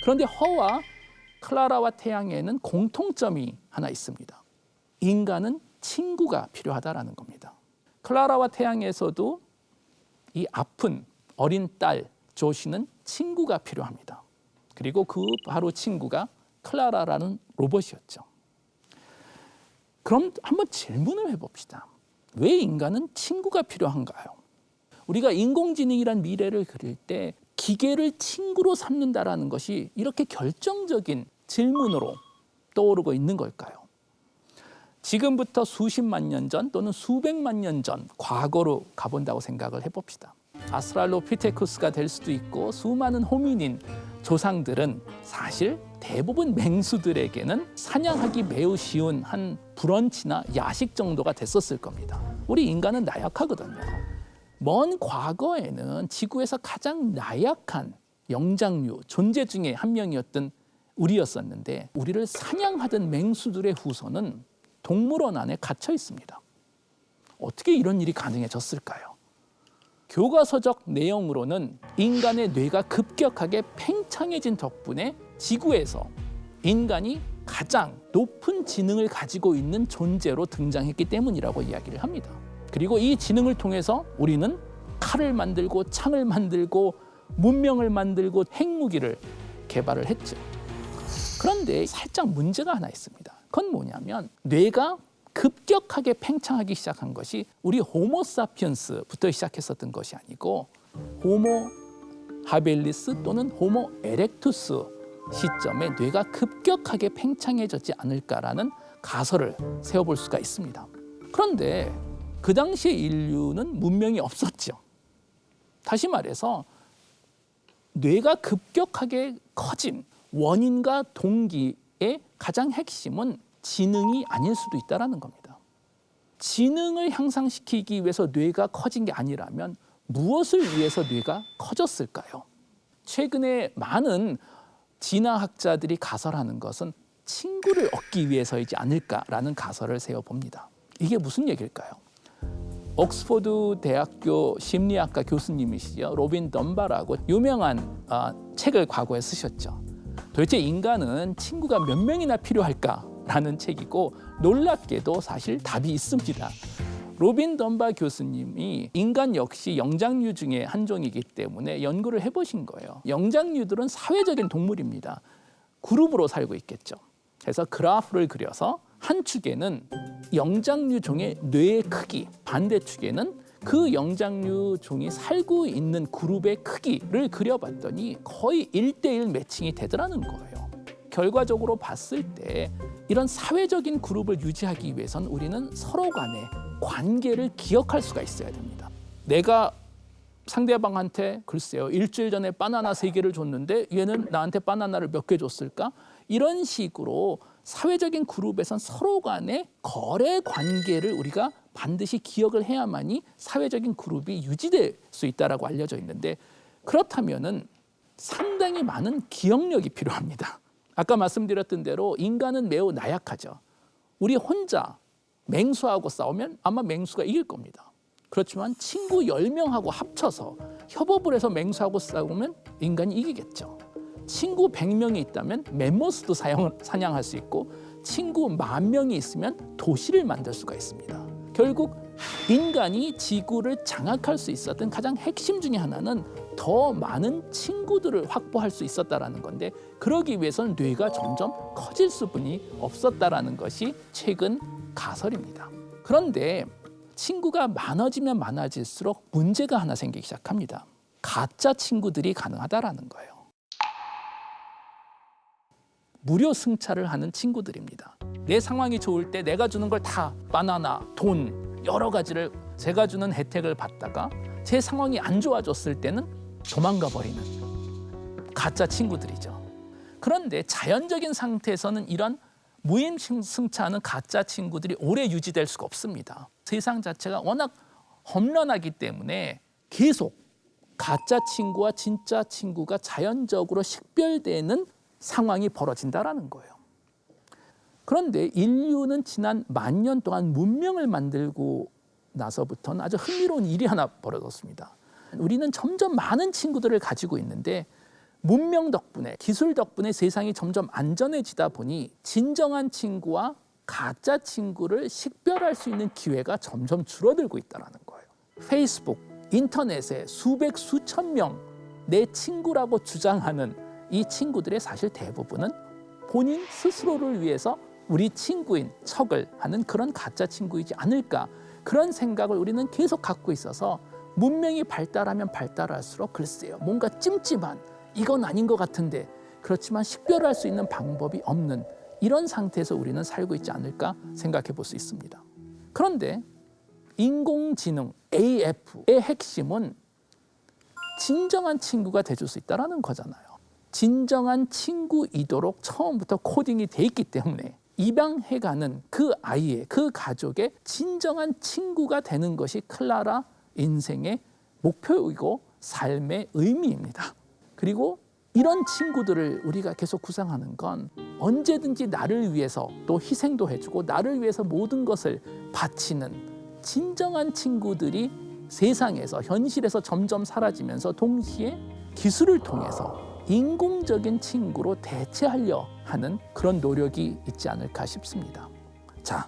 그런데 허와 클라라와 태양에는 공통점이 하나 있습니다. 인간은 친구가 필요하다라는 겁니다. 클라라와 태양에서도 이 아픈 어린 딸 조시는 친구가 필요합니다. 그리고 그 바로 친구가 클라라라는 로봇이었죠. 그럼 한번 질문을 해봅시다. 왜 인간은 친구가 필요한가요? 우리가 인공지능이란 미래를 그릴 때 기계를 친구로 삼는다라는 것이 이렇게 결정적인 질문으로 떠오르고 있는 걸까요? 지금부터 수십만 년 전 또는 수백만 년 전 과거로 가본다고 생각을 해봅시다. 아스트랄로피테쿠스가 될 수도 있고 수많은 호미닌 조상들은 사실 대부분 맹수들에게는 사냥하기 매우 쉬운 한 브런치나 야식 정도가 됐었을 겁니다. 우리 인간은 나약하거든요. 먼 과거에는 지구에서 가장 나약한 영장류 존재 중에 한 명이었던 우리였었는데 우리를 사냥하던 맹수들의 후손은 동물원 안에 갇혀 있습니다. 어떻게 이런 일이 가능해졌을까요? 교과서적 내용으로는 인간의 뇌가 급격하게 팽창해진 덕분에 지구에서 인간이 가장 높은 지능을 가지고 있는 존재로 등장했기 때문이라고 이야기를 합니다. 그리고 이 지능을 통해서 우리는 칼을 만들고 창을 만들고 문명을 만들고 핵무기를 개발을 했죠. 그런데 살짝 문제가 하나 있습니다. 그건 뭐냐면 뇌가 급격하게 팽창하기 시작한 것이 우리 호모사피엔스부터 시작했었던 것이 아니고 호모 하빌리스 또는 호모 에렉투스 시점에 뇌가 급격하게 팽창해졌지 않을까라는 가설을 세워볼 수가 있습니다. 그런데 그 당시에 인류는 문명이 없었죠. 다시 말해서 뇌가 급격하게 커진 원인과 동기의 가장 핵심은 지능이 아닐 수도 있다는 겁니다. 지능을 향상시키기 위해서 뇌가 커진 게 아니라면 무엇을 위해서 뇌가 커졌을까요? 최근에 많은 진화학자들이 가설하는 것은 친구를 얻기 위해서이지 않을까라는 가설을 세워봅니다. 이게 무슨 얘기일까요? 옥스퍼드 대학교 심리학과 교수님이시죠. 로빈 덤바라고 유명한 책을 과거에 쓰셨죠. 도대체 인간은 친구가 몇 명이나 필요할까라는 책이고 놀랍게도 사실 답이 있습니다. 로빈 덤바 교수님이 인간 역시 영장류 중에 한 종이기 때문에 연구를 해보신 거예요. 영장류들은 사회적인 동물입니다. 그룹으로 살고 있겠죠. 그래서 그래프를 그려서 한 축에는 영장류 종의 뇌의 크기, 반대축에는 그 영장류 종이 살고 있는 그룹의 크기를 그려봤더니 거의 1대1 매칭이 되더라는 거예요. 결과적으로 봤을 때 이런 사회적인 그룹을 유지하기 위해선 우리는 서로 간의 관계를 기억할 수가 있어야 됩니다. 내가 상대방한테 글쎄요, 일주일 전에 바나나 3개를 줬는데 얘는 나한테 바나나를 몇 개 줬을까? 이런 식으로 사회적인 그룹에선 서로 간의 거래 관계를 우리가 반드시 기억을 해야만이 사회적인 그룹이 유지될 수 있다고 알려져 있는데 그렇다면은 상당히 많은 기억력이 필요합니다. 아까 말씀드렸던 대로 인간은 매우 나약하죠. 우리 혼자 맹수하고 싸우면 아마 맹수가 이길 겁니다. 그렇지만 친구 10명하고 합쳐서 협업을 해서 맹수하고 싸우면 인간이 이기겠죠. 친구 100명이 있다면 멤머스도 사냥할 수 있고 친구 10,000명이 있으면 도시를 만들 수가 있습니다. 결국 인간이 지구를 장악할 수 있었던 가장 핵심 중에 하나는 더 많은 친구들을 확보할 수 있었다는 건데 그러기 위해서는 뇌가 점점 커질 수뿐이 없었다는 것이 최근 가설입니다. 그런데 친구가 많아지면 많아질수록 문제가 하나 생기기 시작합니다. 가짜 친구들이 가능하다는 거예요. 무료 승차를 하는 친구들입니다. 내 상황이 좋을 때 내가 주는 걸 다 바나나, 돈, 여러 가지를 제가 주는 혜택을 받다가 제 상황이 안 좋아졌을 때는 도망가 버리는 가짜 친구들이죠. 그런데 자연적인 상태에서는 이런 무임 승차하는 가짜 친구들이 오래 유지될 수가 없습니다. 세상 자체가 워낙 험난하기 때문에 계속 가짜 친구와 진짜 친구가 자연적으로 식별되는 상황이 벌어진다는 거예요. 그런데 인류는 지난 10,000년 동안 문명을 만들고 나서부터는 아주 흥미로운 일이 하나 벌어졌습니다. 우리는 점점 많은 친구들을 가지고 있는데 문명 덕분에, 기술 덕분에 세상이 점점 안전해지다 보니 진정한 친구와 가짜 친구를 식별할 수 있는 기회가 점점 줄어들고 있다는 거예요. 페이스북, 인터넷에 수백, 수천 명 내 친구라고 주장하는 이 친구들의 사실 대부분은 본인 스스로를 위해서 우리 친구인 척을 하는 그런 가짜 친구이지 않을까, 그런 생각을 우리는 계속 갖고 있어서 문명이 발달하면 발달할수록 글쎄요, 뭔가 찜찜한, 이건 아닌 것 같은데, 그렇지만 식별할 수 있는 방법이 없는 이런 상태에서 우리는 살고 있지 않을까 생각해 볼 수 있습니다. 그런데 인공지능 AF의 핵심은 진정한 친구가 돼줄 수 있다는 거잖아요. 진정한 친구이도록 처음부터 코딩이 돼 있기 때문에 입양해가는 그 아이의, 그 가족의 진정한 친구가 되는 것이 클라라 인생의 목표이고 삶의 의미입니다. 그리고 이런 친구들을 우리가 계속 구상하는 건 언제든지 나를 위해서 또 희생도 해주고 나를 위해서 모든 것을 바치는 진정한 친구들이 세상에서, 현실에서 점점 사라지면서 동시에 기술을 통해서 인공적인 친구로 대체하려 하는 그런 노력이 있지 않을까 싶습니다. 자,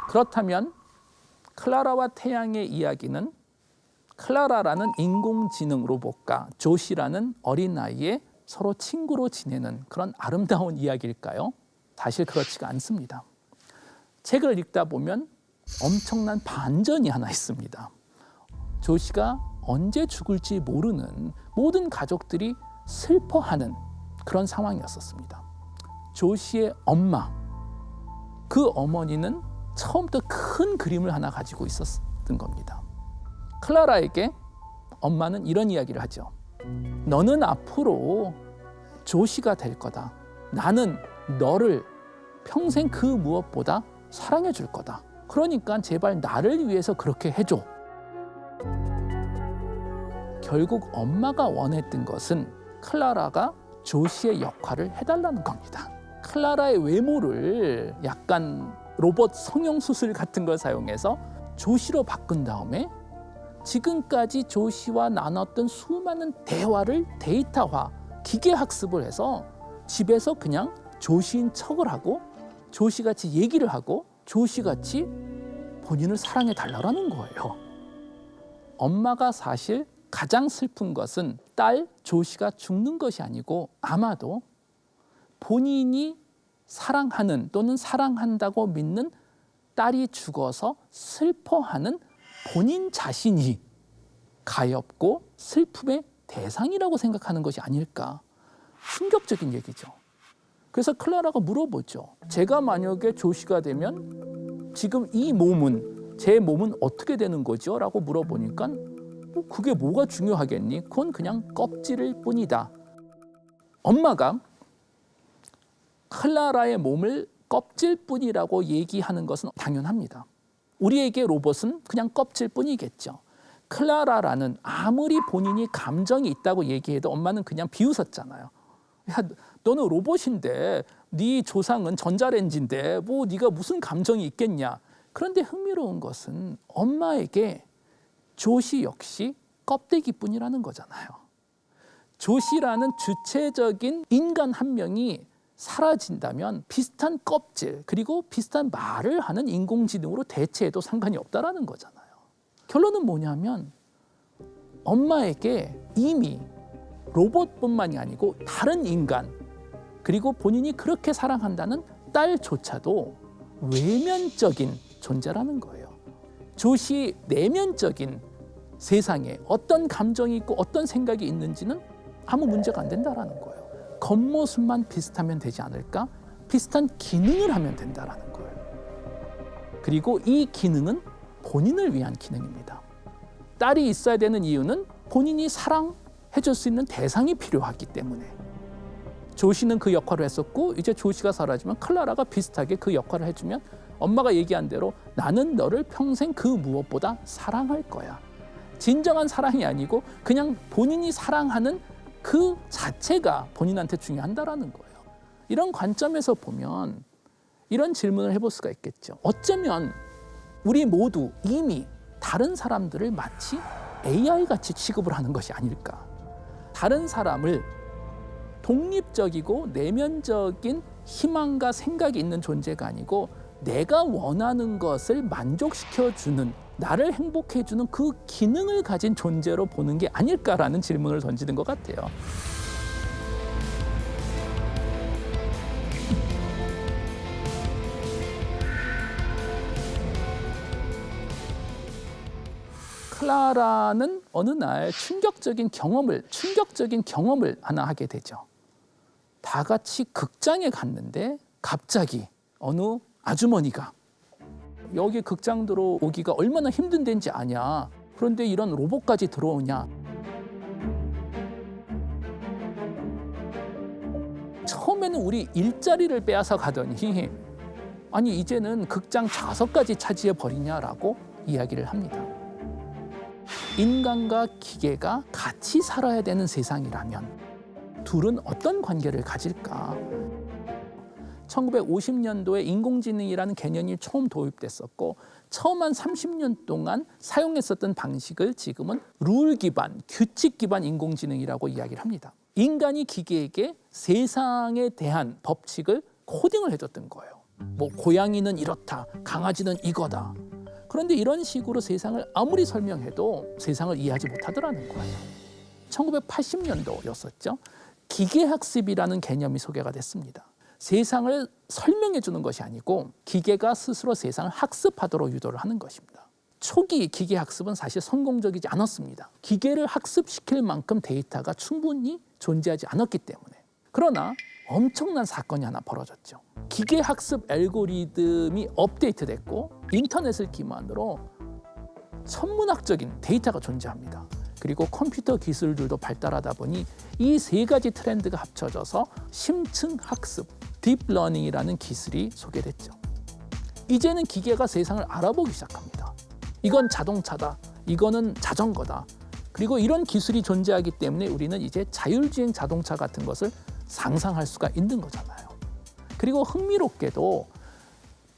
그렇다면 클라라와 태양의 이야기는 클라라라는 인공지능 로봇과 조시라는 어린아이의 서로 친구로 지내는 그런 아름다운 이야기일까요? 사실 그렇지가 않습니다. 책을 읽다 보면 엄청난 반전이 하나 있습니다. 조시가 언제 죽을지 모르는 모든 가족들이 슬퍼하는 그런 상황이었습니다. 조시의 엄마, 그 어머니는 처음부터 큰 그림을 하나 가지고 있었던 겁니다. 클라라에게 엄마는 이런 이야기를 하죠. 너는 앞으로 조시가 될 거다. 나는 너를 평생 그 무엇보다 사랑해 줄 거다. 그러니까 제발 나를 위해서 그렇게 해줘. 결국 엄마가 원했던 것은 클라라가 조시의 역할을 해달라는 겁니다. 클라라의 외모를 약간 로봇 성형수술 같은 걸 사용해서 조시로 바꾼 다음에 지금까지 조시와 나눴던 수많은 대화를 데이터화, 기계학습을 해서 집에서 그냥 조시인 척을 하고 조시같이 얘기를 하고 조시같이 본인을 사랑해 달라는 거예요. 엄마가 사실 가장 슬픈 것은 딸 조시가 죽는 것이 아니고 아마도 본인이 사랑하는 또는 사랑한다고 믿는 딸이 죽어서 슬퍼하는 본인 자신이 가엾고 슬픔의 대상이라고 생각하는 것이 아닐까. 충격적인 얘기죠. 그래서 클라라가 물어보죠. 제가 만약에 조시가 되면 지금 이 몸은, 제 몸은 어떻게 되는 거죠? 라고 물어보니까 그게 뭐가 중요하겠니? 그건 그냥 껍질일 뿐이다. 엄마가 클라라의 몸을 껍질뿐이라고 얘기하는 것은 당연합니다. 우리에게 로봇은 그냥 껍질뿐이겠죠. 클라라라는 아무리 본인이 감정이 있다고 얘기해도 엄마는 그냥 비웃었잖아요. 야, 너는 로봇인데 네 조상은 전자레인지인데 뭐 네가 무슨 감정이 있겠냐. 그런데 흥미로운 것은 엄마에게 조시 역시 껍데기뿐이라는 거잖아요. 조시라는 주체적인 인간 한 명이 사라진다면 비슷한 껍질 그리고 비슷한 말을 하는 인공지능으로 대체해도 상관이 없다라는 거잖아요. 결론은 뭐냐면 엄마에게 이미 로봇뿐만이 아니고 다른 인간 그리고 본인이 그렇게 사랑한다는 딸조차도 외면적인 존재라는 거예요. 조시 내면적인 세상에 어떤 감정이 있고 어떤 생각이 있는지는 아무 문제가 안 된다라는 거예요. 겉모습만 비슷하면 되지 않을까? 비슷한 기능을 하면 된다라는 거예요. 그리고 이 기능은 본인을 위한 기능입니다. 딸이 있어야 되는 이유는 본인이 사랑해줄 수 있는 대상이 필요하기 때문에. 조시는 그 역할을 했었고 이제 조시가 사라지면 클라라가 비슷하게 그 역할을 해주면 엄마가 얘기한 대로 나는 너를 평생 그 무엇보다 사랑할 거야. 진정한 사랑이 아니고 그냥 본인이 사랑하는 그 자체가 본인한테 중요한다라는 거예요. 이런 관점에서 보면 이런 질문을 해볼 수가 있겠죠. 어쩌면 우리 모두 이미 다른 사람들을 마치 AI같이 취급을 하는 것이 아닐까. 다른 사람을 독립적이고 내면적인 희망과 생각이 있는 존재가 아니고 내가 원하는 것을 만족시켜주는, 나를 행복해주는 그 기능을 가진 존재로 보는 게 아닐까라는 질문을 던지는 것 같아요. 클라라는 어느 날 충격적인 경험을 하나 하게 되죠. 다 같이 극장에 갔는데 갑자기 어느 아주머니가 여기 극장 들어오기가 얼마나 힘든 데인지 아냐. 그런데 이런 로봇까지 들어오냐. 처음에는 우리 일자리를 빼앗아 가더니 아니 이제는 극장 좌석까지 차지해 버리냐라고 이야기를 합니다. 인간과 기계가 같이 살아야 되는 세상이라면 둘은 어떤 관계를 가질까? 1950년도에 인공지능이라는 개념이 처음 도입됐었고 처음 한 30년 동안 사용했었던 방식을 지금은 룰 기반, 규칙 기반 인공지능이라고 이야기를 합니다. 인간이 기계에게 세상에 대한 법칙을 코딩을 해줬던 거예요. 뭐 고양이는 이렇다, 강아지는 이거다. 그런데 이런 식으로 세상을 아무리 설명해도 세상을 이해하지 못하더라는 거예요. 1980년도였었죠. 기계학습이라는 개념이 소개가 됐습니다. 세상을 설명해 주는 것이 아니고 기계가 스스로 세상을 학습하도록 유도를 하는 것입니다. 초기 기계학습은 사실 성공적이지 않았습니다. 기계를 학습시킬 만큼 데이터가 충분히 존재하지 않았기 때문에. 그러나 엄청난 사건이 하나 벌어졌죠. 기계학습 알고리즘이 업데이트됐고 인터넷을 기반으로 천문학적인 데이터가 존재합니다. 그리고 컴퓨터 기술들도 발달하다 보니 이 세 가지 트렌드가 합쳐져서 심층학습, 딥러닝이라는 기술이 소개됐죠. 이제는 기계가 세상을 알아보기 시작합니다. 이건 자동차다, 이거는 자전거다. 그리고 이런 기술이 존재하기 때문에 우리는 이제 자율주행 자동차 같은 것을 상상할 수가 있는 거잖아요. 그리고 흥미롭게도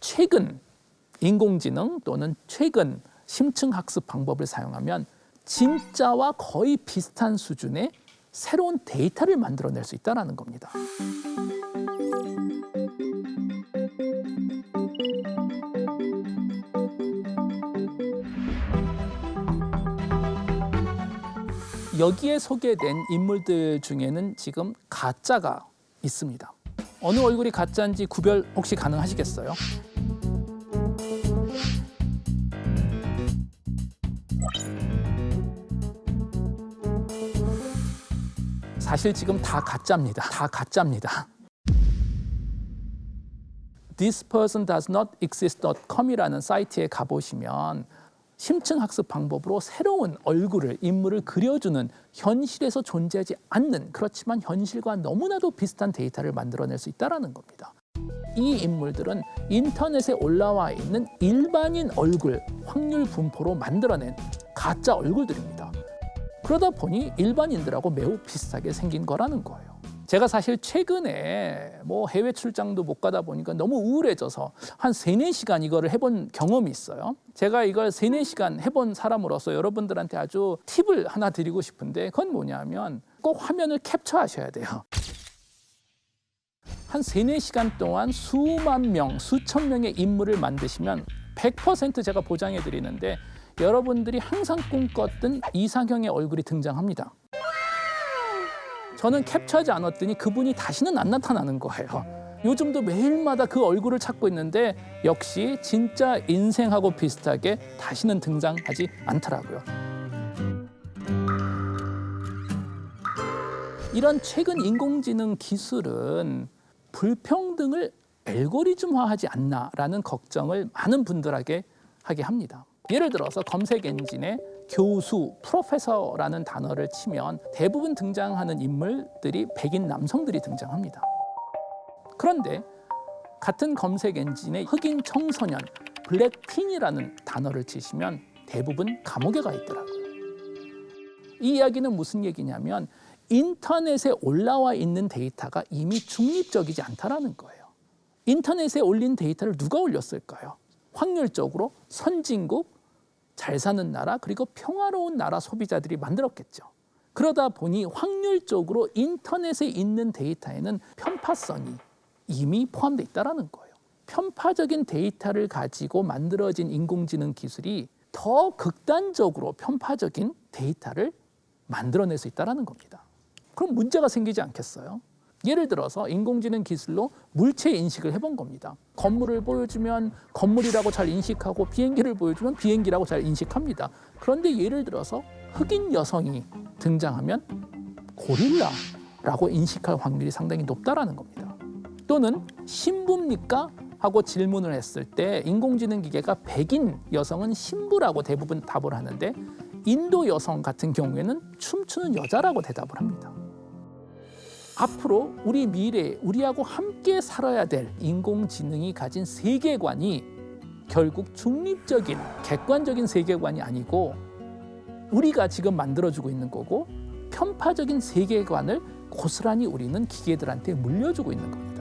최근 인공지능 또는 최근 심층학습 방법을 사용하면 진짜와 거의 비슷한 수준의 새로운 데이터를 만들어낼 수 있다는 겁니다. 여기에 소개된 인물들 중에는 지금 가짜가 있습니다. 어느 얼굴이 가짜인지 구별 혹시 가능하시겠어요? 사실 지금 다 가짜입니다. 다 가짜입니다. thispersondoesnotexist.com이라는 사이트에 가보시면 심층학습 방법으로 새로운 얼굴을, 인물을 그려주는 현실에서 존재하지 않는, 그렇지만 현실과 너무나도 비슷한 데이터를 만들어낼 수 있다는 겁니다. 이 인물들은 인터넷에 올라와 있는 일반인 얼굴 확률 분포로 만들어낸 가짜 얼굴들입니다. 그러다 보니 일반인들하고 매우 비슷하게 생긴 거라는 거예요. 제가 사실 최근에 해외 출장도 못 가다 보니까 너무 우울해져서 한 3-4시간 이거를 해본 경험이 있어요. 제가 이걸 3-4시간 해본 사람으로서 여러분들한테 아주 팁을 하나 드리고 싶은데 그건 뭐냐면 꼭 화면을 캡처하셔야 돼요. 한 3-4시간 동안 수만 명, 수천 명의 인물을 만드시면 100% 제가 보장해 드리는데 여러분들이 항상 꿈꿨던 이상형의 얼굴이 등장합니다. 저는 캡처하지 않았더니 그분이 다시는 안 나타나는 거예요. 요즘도 매일마다 그 얼굴을 찾고 있는데 역시 진짜 인생하고 비슷하게 다시는 등장하지 않더라고요. 이런 최근 인공지능 기술은 불평등을 알고리즘화하지 않나라는 걱정을 많은 분들에게 하게 합니다. 예를 들어서 검색 엔진에 교수, 프로페서라는 단어를 치면 대부분 등장하는 인물들이 백인 남성들이 등장합니다. 그런데 같은 검색 엔진에 흑인 청소년, 블랙틴이라는 단어를 치시면 대부분 감옥에 가 있더라고요. 이 이야기는 무슨 얘기냐면 인터넷에 올라와 있는 데이터가 이미 중립적이지 않다는 거예요. 인터넷에 올린 데이터를 누가 올렸을까요? 확률적으로 선진국, 잘 사는 나라, 그리고 평화로운 나라 소비자들이 만들었겠죠. 그러다 보니 확률적으로 인터넷에 있는 데이터에는 편파성이 이미 포함되어 있다는 거예요. 편파적인 데이터를 가지고 만들어진 인공지능 기술이 더 극단적으로 편파적인 데이터를 만들어낼 수 있다는 겁니다. 그럼 문제가 생기지 않겠어요? 예를 들어서 인공지능 기술로 물체 인식을 해본 겁니다. 건물을 보여주면 건물이라고 잘 인식하고 비행기를 보여주면 비행기라고 잘 인식합니다. 그런데 예를 들어서 흑인 여성이 등장하면 고릴라라고 인식할 확률이 상당히 높다는 겁니다. 또는 신부입니까? 하고 질문을 했을 때 인공지능 기계가 백인 여성은 신부라고 대부분 답을 하는데 인도 여성 같은 경우에는 춤추는 여자라고 대답을 합니다. 앞으로 우리 미래에 우리하고 함께 살아야 될 인공지능이 가진 세계관이 결국 중립적인 객관적인 세계관이 아니고 우리가 지금 만들어주고 있는 거고 편파적인 세계관을 고스란히 우리는 기계들한테 물려주고 있는 겁니다.